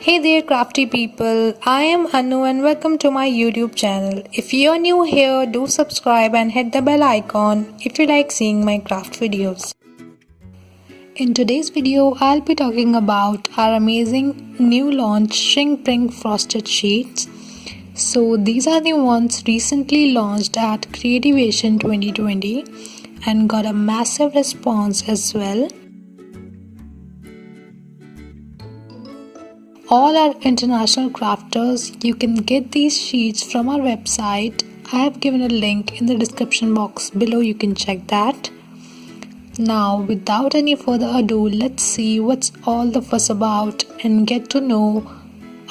Hey there crafty people, I am Anu and welcome to my YouTube channel. If you're new here, do subscribe and hit the bell icon if you like seeing my craft videos. In today's video, I'll be talking about our amazing new launch Prink frosted sheets. So these are the ones recently launched at Creativation 2020 and got a massive response as well. All our international crafters, you can get these sheets from our website. I have given a link in the description box below, you can check that. Now without any further ado, let's see what's all the fuss about and get to know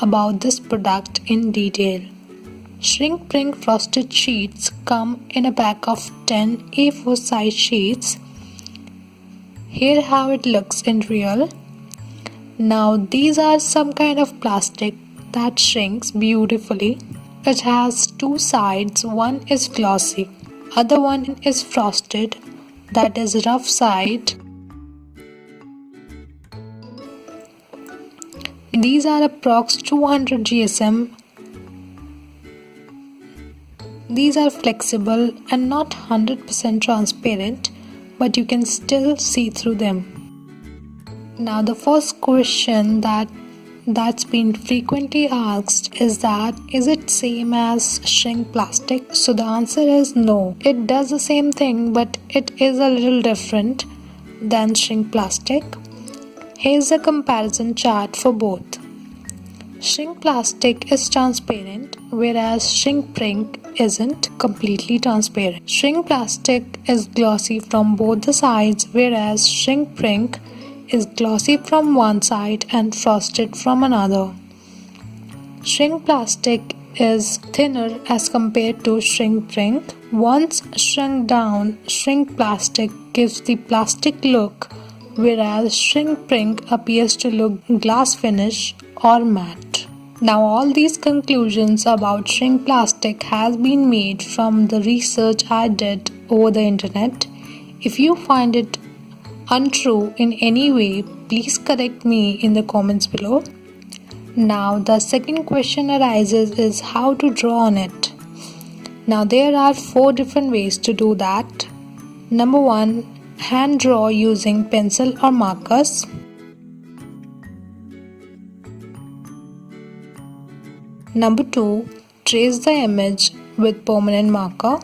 about this product in detail. Prink frosted sheets come in a pack of 10 A4 size sheets. Here how it looks in real. Now these are some kind of plastic that shrinks beautifully. It has two sides, one is glossy, other one is frosted, that is rough side. These are approx 200 GSM. These are flexible and not 100% transparent, but you can still see through them. Now the first question that's been frequently asked is it same as shrink plastic? So the answer is no. It does the same thing, but it is a little different than shrink plastic. Here's a comparison chart for both. Shrink plastic is transparent, whereas Prink isn't completely transparent. Shrink plastic is glossy from both the sides, whereas Prink is glossy from one side and frosted from another. Shrink plastic is thinner as compared to Prink. Once shrunk down, shrink plastic gives the plastic look, whereas Prink appears to look glass finish or matte. Now all these conclusions about shrink plastic has been made from the research I did over the internet. If you find it untrue in any way, please correct me in the comments below. Now the second question arises is how to draw on it. Now there are 4 different ways to do that. Number 1, hand draw using pencil or markers. Number 2, trace the image with permanent marker.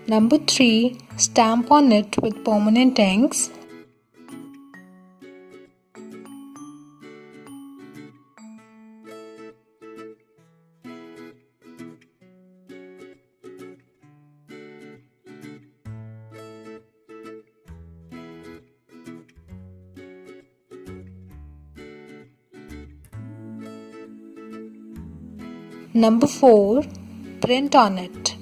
Number 3, stamp on it with permanent inks. Number 4, print on it.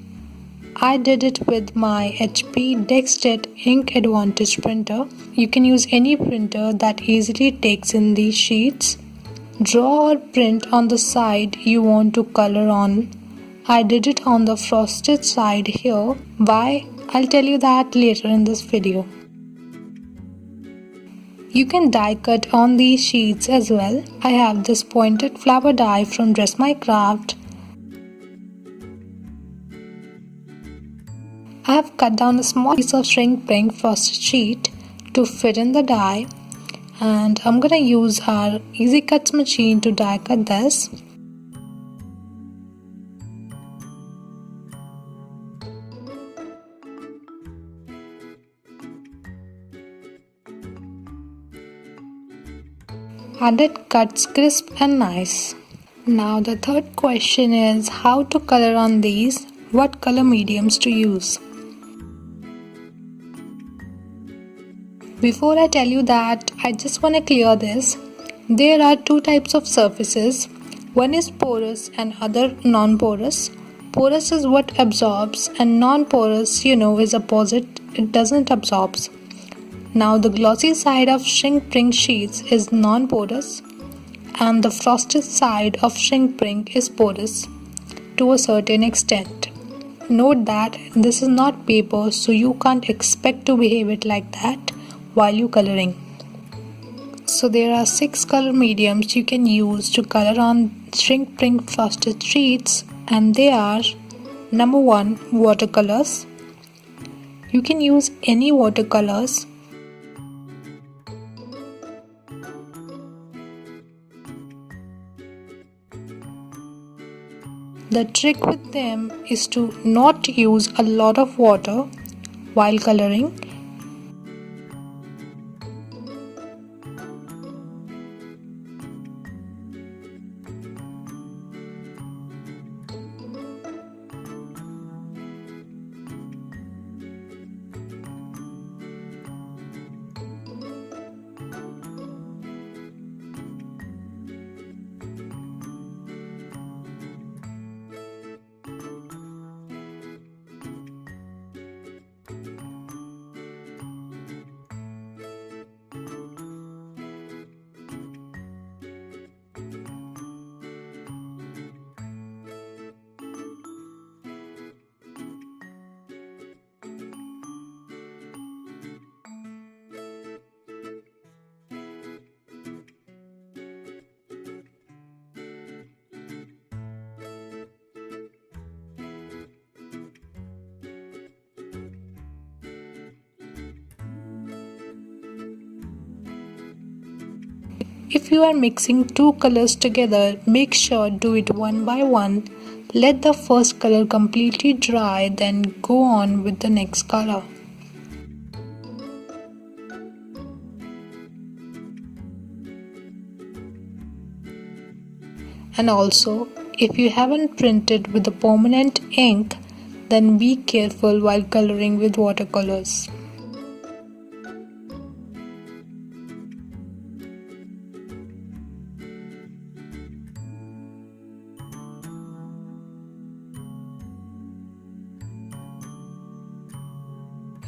I did it with my HP DexJet Ink Advantage printer. You can use any printer that easily takes in these sheets. Draw or print on the side you want to color on. I did it on the frosted side here. Why? I'll tell you that later in this video. You can die cut on these sheets as well. I have this pointed flower die from Dress My Craft. I have cut down a small piece of Prink frosted sheet to fit in the die, and I'm gonna use our easy cuts machine to die cut this. And it cuts crisp and nice. Now the third question is how to color on these, what color mediums to use. Before I tell you that, I just want to clear this. There are 2 types of surfaces. One is porous and other non-porous. Porous is what absorbs and non-porous, is opposite, it doesn't absorb. Now the glossy side of Prink sheets is non-porous and the frosted side of Prink is porous to a certain extent. Note that this is not paper, so you can't expect to behave it like that while you coloring. So there are 6 color mediums you can use to color on Shrink Prink frosted treats, and they are: number 1, watercolors. You can use any watercolors. The trick with them is to not use a lot of water while coloring. If you are mixing two colors together, make sure do it one by one. Let the first color completely dry, then go on with the next color. And also, if you haven't printed with the permanent ink, then be careful while coloring with watercolors.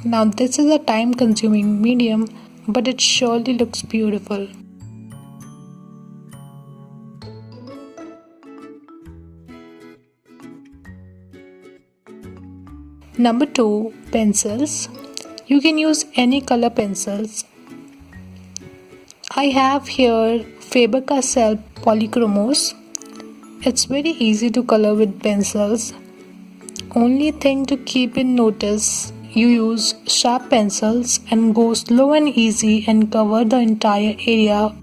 Now this is a time-consuming medium, but it surely looks beautiful. Number 2, pencils. You can use any color pencils. I have here Faber-Castell Polychromos. It's very easy to color with pencils. Only thing to keep in notice, you use sharp pencils and go slow and easy and cover the entire area.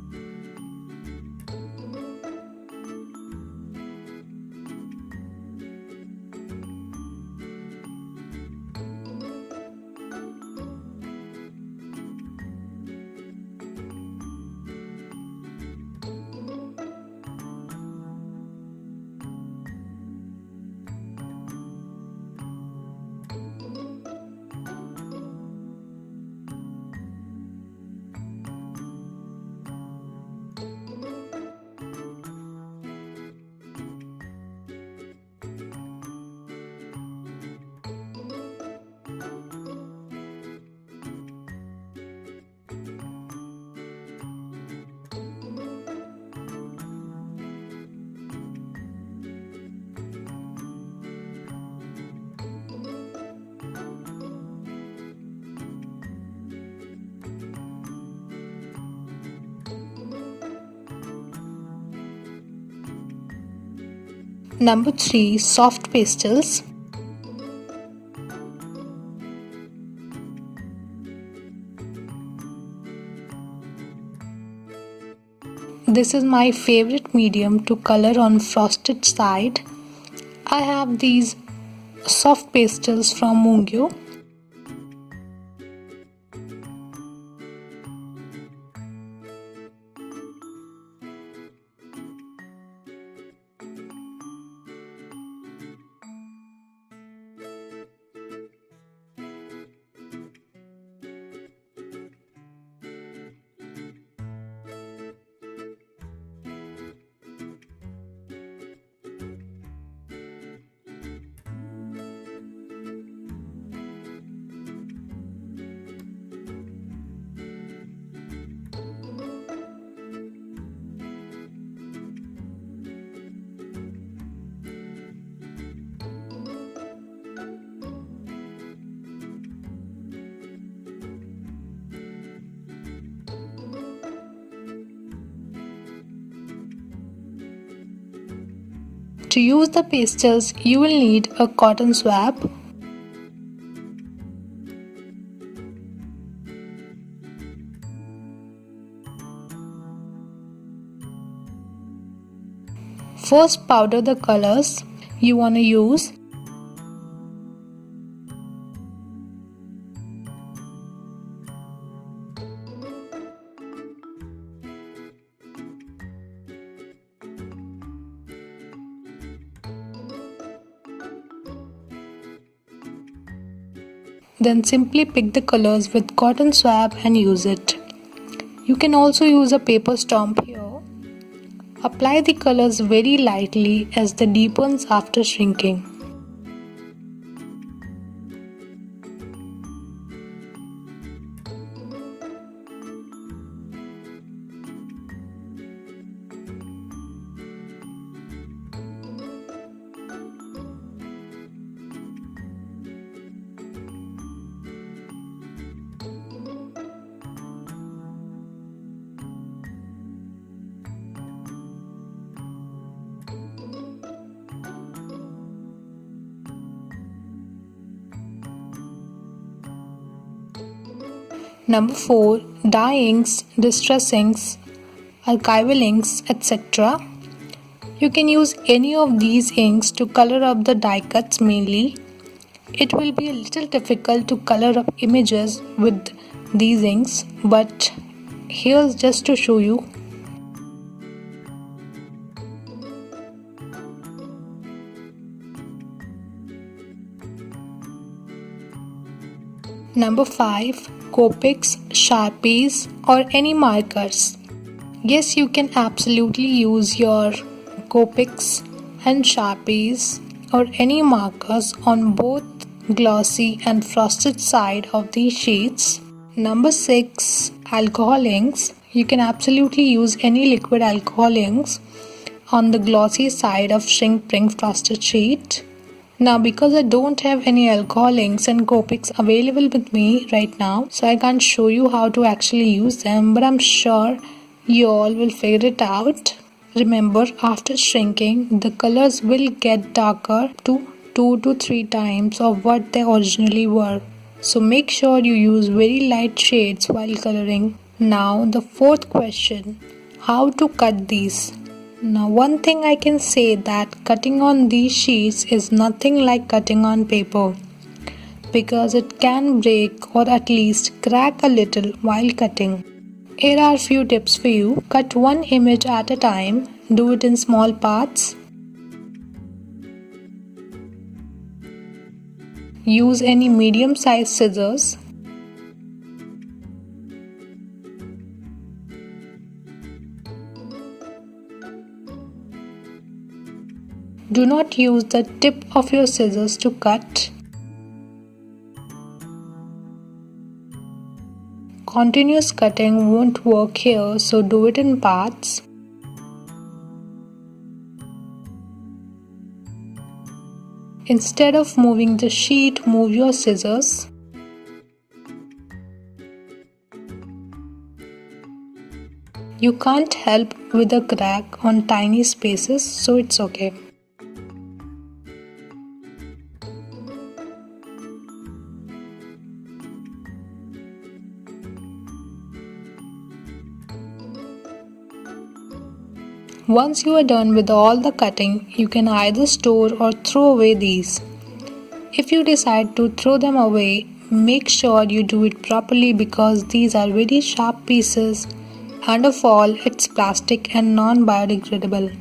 Number 3, soft pastels. This is my favorite medium to color on frosted side. I have these soft pastels from Mungyo. To use the pastels, you will need a cotton swab, first powder the colors you want to use. Then simply pick the colors with cotton swab and use it. You can also use a paper stomp here. Apply the colors very lightly as they deepens after shrinking. Number 4. Dye inks, distress inks, archival inks, etc. You can use any of these inks to color up the die cuts mainly. It will be a little difficult to color up images with these inks, but here's just to show you. Number 5. Copics, Sharpies or any markers. Yes, you can absolutely use your Copics and Sharpies or any markers on both glossy and frosted side of these sheets. Number 6. Alcohol inks. You can absolutely use any liquid alcohol inks on the glossy side of shrink Prink frosted sheet. Now because I don't have any alcohol inks and Copics available with me right now, so I can't show you how to actually use them, but I'm sure you all will figure it out. Remember, after shrinking, the colors will get darker to 2 to 3 times of what they originally were. So make sure you use very light shades while coloring. Now the 4th question, how to cut these? Now one thing I can say that cutting on these sheets is nothing like cutting on paper, because it can break or at least crack a little while cutting. Here are few tips for you. Cut one image at a time. Do it in small parts. Use any medium-sized scissors. Do not use the tip of your scissors to cut. Continuous cutting won't work here, so do it in parts. Instead of moving the sheet, move your scissors. You can't help with a crack on tiny spaces, so it's okay. Once you are done with all the cutting, you can either store or throw away these. If you decide to throw them away, make sure you do it properly because these are very sharp pieces, and of all, it's plastic and non-biodegradable.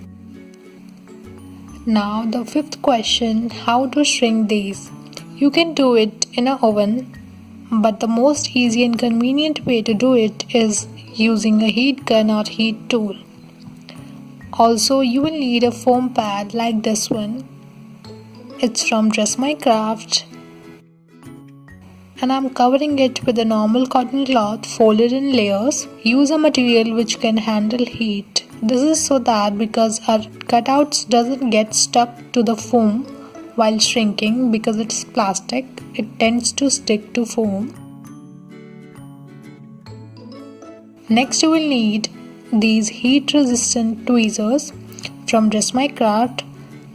Now the 5th question, how to shrink these? You can do it in an oven, but the most easy and convenient way to do it is using a heat gun or heat tool. Also, you will need a foam pad like this one. It's from Dress My Craft, and I'm covering it with a normal cotton cloth folded in layers. Use a material which can handle heat. This is so that because our cutouts doesn't get stuck to the foam while shrinking, because it's plastic, it tends to stick to foam. Next you will need these heat resistant tweezers from Dress My Craft.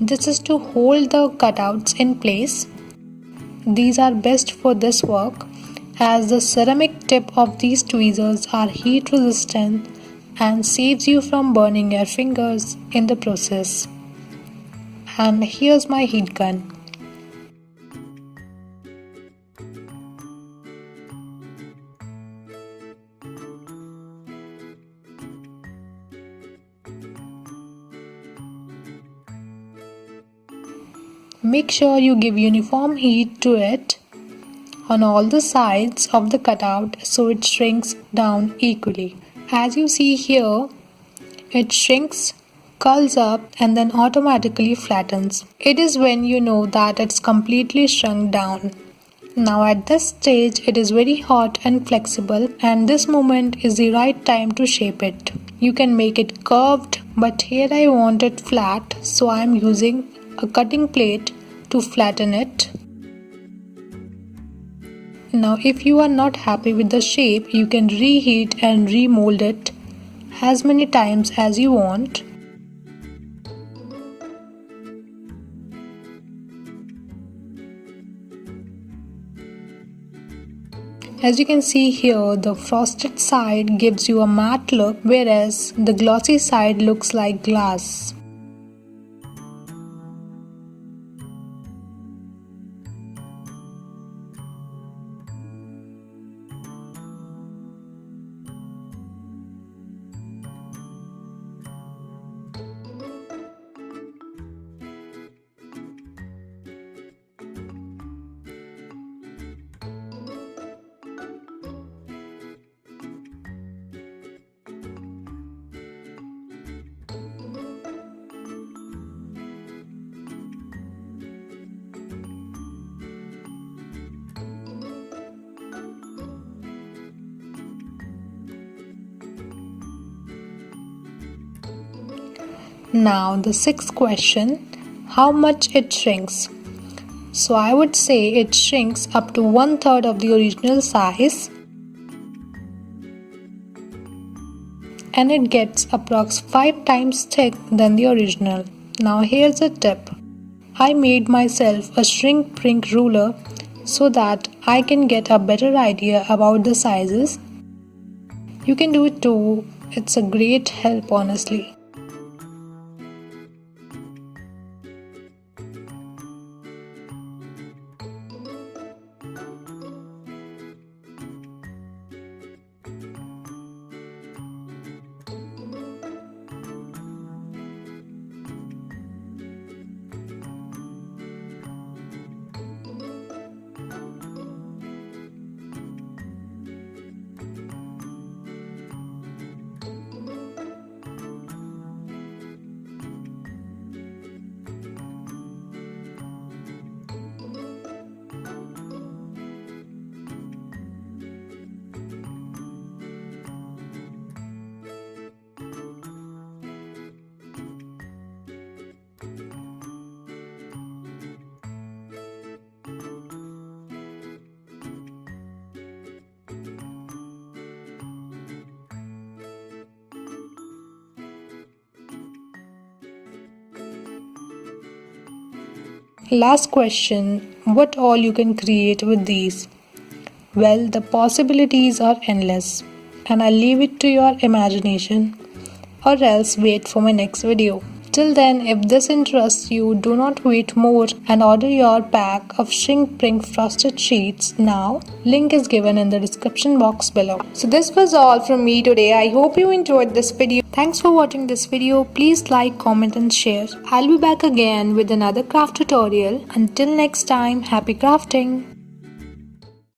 This is to hold the cutouts in place. These are best for this work as the ceramic tip of these tweezers are heat resistant and saves you from burning your fingers in the process. And here's my heat gun. Make sure you give uniform heat to it on all the sides of the cutout so it shrinks down equally. As you see here, it shrinks, curls up and then automatically flattens. It is when you know that it's completely shrunk down. Now at this stage it is very hot and flexible, and this moment is the right time to shape it. You can make it curved, but here I want it flat, so I am using a cutting plate to flatten it. Now if you are not happy with the shape, you can reheat and remold it as many times as you want. As you can see here, the frosted side gives you a matte look, whereas the glossy side looks like glass. Now the sixth question, how much it shrinks. So I would say it shrinks up to 1/3 of the original size, and it gets approx 5 times thick than the original. Now here's a tip. I made myself a shrink Prink ruler so that I can get a better idea about the sizes. You can do it too, it's a great help honestly. Last question, what all you can create with these? Well, the possibilities are endless, and I'll leave it to your imagination, or else wait for my next video. Till then, if this interests you, do not wait more and order your pack of Shrink Prink frosted sheets now. Link is given in the description box below. So this was all from me today. I hope you enjoyed this video. Thanks for watching this video. Please like, comment and share. I'll be back again with another craft tutorial. Until next time, happy crafting!